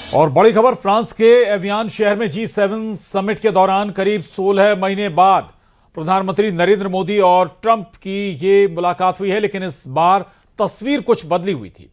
और बड़ी खबर, फ्रांस के एवियान शहर में G7 समिट के दौरान करीब 16 महीने बाद प्रधानमंत्री नरेंद्र मोदी और ट्रंप की ये मुलाकात हुई है, लेकिन इस बार तस्वीर कुछ बदली हुई थी।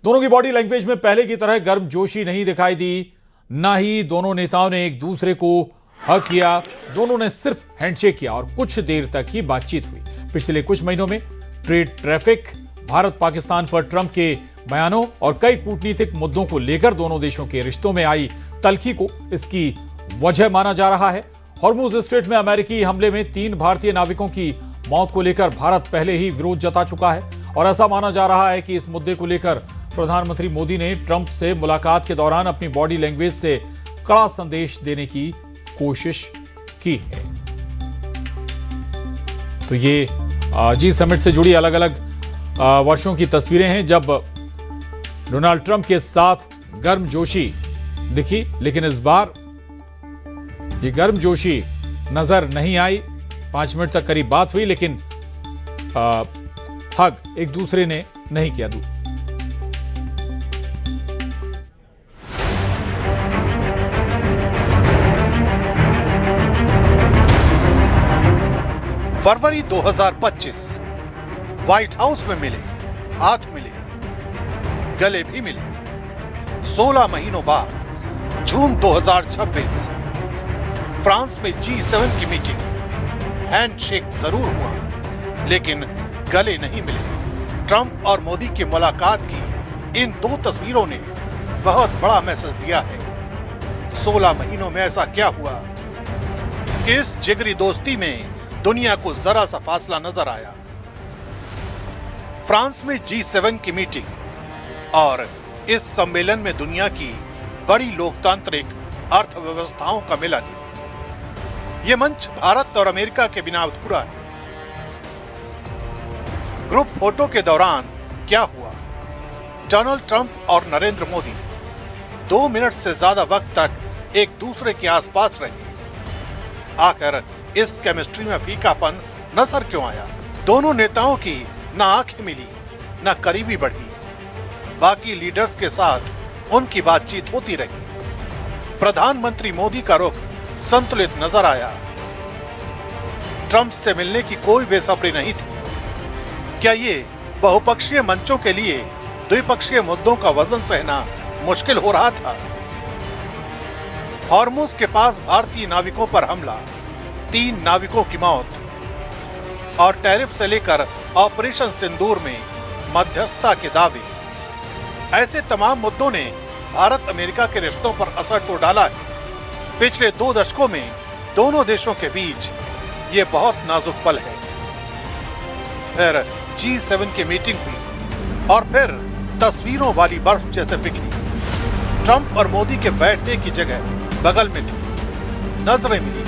दोनों की बॉडी लैंग्वेज में पहले की तरह गर्मजोशी नहीं दिखाई दी, ना ही दोनों नेताओं ने एक दूसरे को हग किया। दोनों ने सिर्फ हैंडशेक किया और कुछ देर तक ही बातचीत हुई। पिछले कुछ महीनों में ट्रेड, ट्रैफिक, भारत पाकिस्तान पर ट्रंप के बयानों और कई कूटनीतिक मुद्दों को लेकर दोनों देशों के रिश्तों में आई तल्खी को इसकी वजह माना जा रहा है। हॉर्मुज स्ट्रेट में अमेरिकी हमले में 3 भारतीय नाविकों की मौत को लेकर भारत पहले ही विरोध जता चुका है और ऐसा माना जा रहा है कि इस मुद्दे को लेकर प्रधानमंत्री मोदी ने ट्रंप से मुलाकात के दौरान अपनी बॉडी लैंग्वेज से कड़ा संदेश देने की कोशिश की है। तो ये जी समिट से जुड़ी अलग अलग वर्षों की तस्वीरें हैं जब डोनाल्ड ट्रंप के साथ गर्मजोशी दिखी, लेकिन इस बार ये गर्मजोशी नजर नहीं आई। 5 मिनट तक करीब बात हुई, लेकिन हग एक दूसरे ने नहीं किया। फरवरी 2025 व्हाइट हाउस में मिले, हाथ मिले, गले भी मिले। 16 महीनों बाद जून 2026 फ्रांस में G7 की मीटिंग। हैंडशेक जरूर हुआ, लेकिन गले नहीं मिले। ट्रंप और मोदी की मुलाकात की इन 2 तस्वीरों ने बहुत बड़ा मैसेज दिया है। 16 महीनों में ऐसा क्या हुआ कि इस जिगरी दोस्ती में दुनिया को जरा सा फासला नजर आया। फ्रांस में G7 की मीटिंग और इस सम्मेलन में दुनिया की बड़ी लोकतांत्रिक अर्थव्यवस्थाओं का मिलन। यह मंच भारत और अमेरिका के बिना अधूरा है। ग्रुप फोटो के दौरान क्या हुआ? डोनाल्ड ट्रंप और नरेंद्र मोदी 2 मिनट से ज्यादा वक्त तक एक दूसरे के आसपास रहे। आखिर इस केमिस्ट्री में फीकापन नजर क्यों आया? दोनों नेताओं की न आंखें मिली, न करीबी बढ़ी। बाकी लीडर्स के साथ उनकी बातचीत होती रही। प्रधानमंत्री मोदी का रुख संतुलित नजर आया। ट्रंप से मिलने की कोई बेसब्री नहीं थी। क्या ये बहुपक्षीय मंचों के लिए द्विपक्षीय मुद्दों का वजन सहना मुश्किल हो रहा था? हॉर्मुज के पास भारतीय नाविकों पर हमला, 3 नाविकों की मौत और टैरिफ से लेकर ऑपरेशन सिंदूर में मध्यस्थता के दावे, ऐसे तमाम मुद्दों ने भारत अमेरिका के रिश्तों पर असर तो डाला है। पिछले 2 दशकों में दोनों देशों के बीच ये बहुत नाजुक पल है। फिर G7 की मीटिंग हुई और फिर तस्वीरों वाली बर्फ जैसे पिघली। ट्रंप और मोदी के बैठने की जगह बगल में थी। नजरें मिली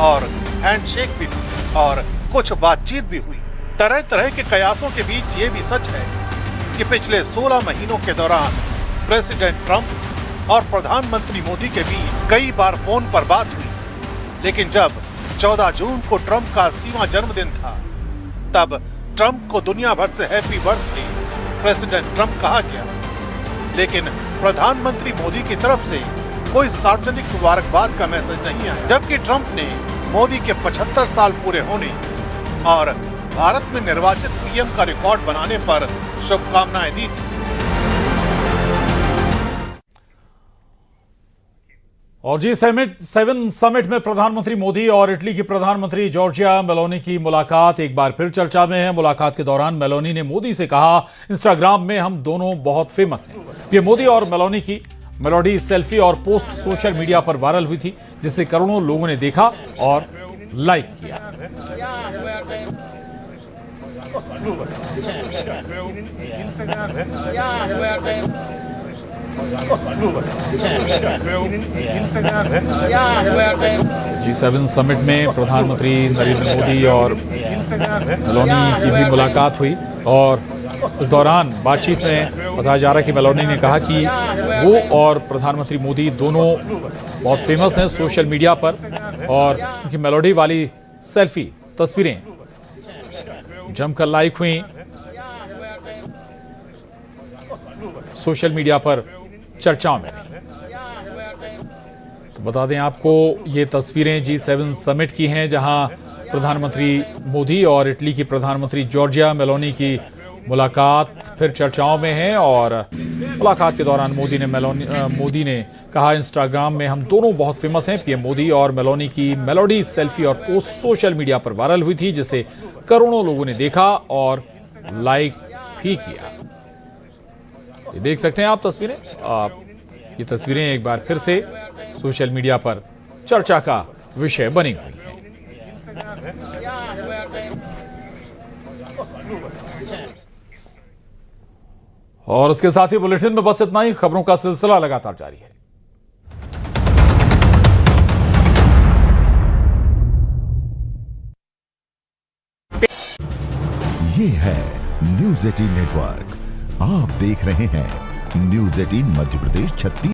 और हैंडशेक भी हुई और कुछ बातचीत भी हुई। तरह तरह के कयासों के बीच ये भी सच है कि पिछले 16 महीनों के दौरान प्रेसिडेंट ट्रंप और प्रधानमंत्री मोदी के बीच कई बार फोन पर बात हुई। लेकिन जब 14 जून को ट्रंप का 80वां जन्मदिन था, तब ट्रंप को दुनिया भर से हैप्पी बर्थडे प्रेसिडेंट ट्रंप कहा गया, लेकिन प्रधानमंत्री मोदी की तरफ से कोई सार्वजनिक मुबारकबाद का मैसेज नहीं आया। जबकि ट्रंप ने मोदी के 75 साल पूरे होने और भारत में निर्वाचित पीएम का रिकॉर्ड बनाने पर शुभकामनाएं दी थी। और G7 समिट में प्रधानमंत्री मोदी और इटली की प्रधानमंत्री जॉर्जिया मेलोनी की मुलाकात एक बार फिर चर्चा में है। मुलाकात के दौरान मेलोनी ने मोदी से कहा, इंस्टाग्राम में हम दोनों बहुत फेमस हैं। ये मोदी और मेलोनी की मेलोडी सेल्फी और पोस्ट सोशल मीडिया पर वायरल हुई थी, जिसे करोड़ों लोगों ने देखा और लाइक किया। G7 समिट में प्रधानमंत्री नरेंद्र मोदी और मेलोनी की भी मुलाकात हुई और इस दौरान बातचीत में बताया जा रहा है कि मेलोनी ने कहा कि वो और प्रधानमंत्री मोदी दोनों बहुत फेमस हैं सोशल मीडिया पर और उनकी मेलोडी वाली सेल्फी तस्वीरें जमकर लाइक हुई, सोशल मीडिया पर चर्चाओं में रही। तो बता दें आपको, ये तस्वीरें G7 समिट की हैं, जहां प्रधानमंत्री मोदी और इटली की प्रधानमंत्री जॉर्जिया मेलोनी की मुलाकात फिर चर्चाओं में है। और मुलाकात के दौरान मोदी ने कहा, इंस्टाग्राम में हम दोनों बहुत फेमस हैं। पीएम मोदी और मेलोनी की मेलोडी सेल्फी और पोस्ट सोशल मीडिया पर वायरल हुई थी, जिसे करोड़ों लोगों ने देखा और लाइक भी किया। ये देख सकते हैं आप तस्वीरें। ये तस्वीरें एक बार फिर से सोशल मीडिया पर चर्चा का विषय बनी हुई हैं। और उसके साथ ही बुलेटिन में बस इतना ही। खबरों का सिलसिला लगातार जारी है। ये है न्यूज़ 18 नेटवर्क। आप देख रहे हैं न्यूज़ 18 मध्य प्रदेश 36।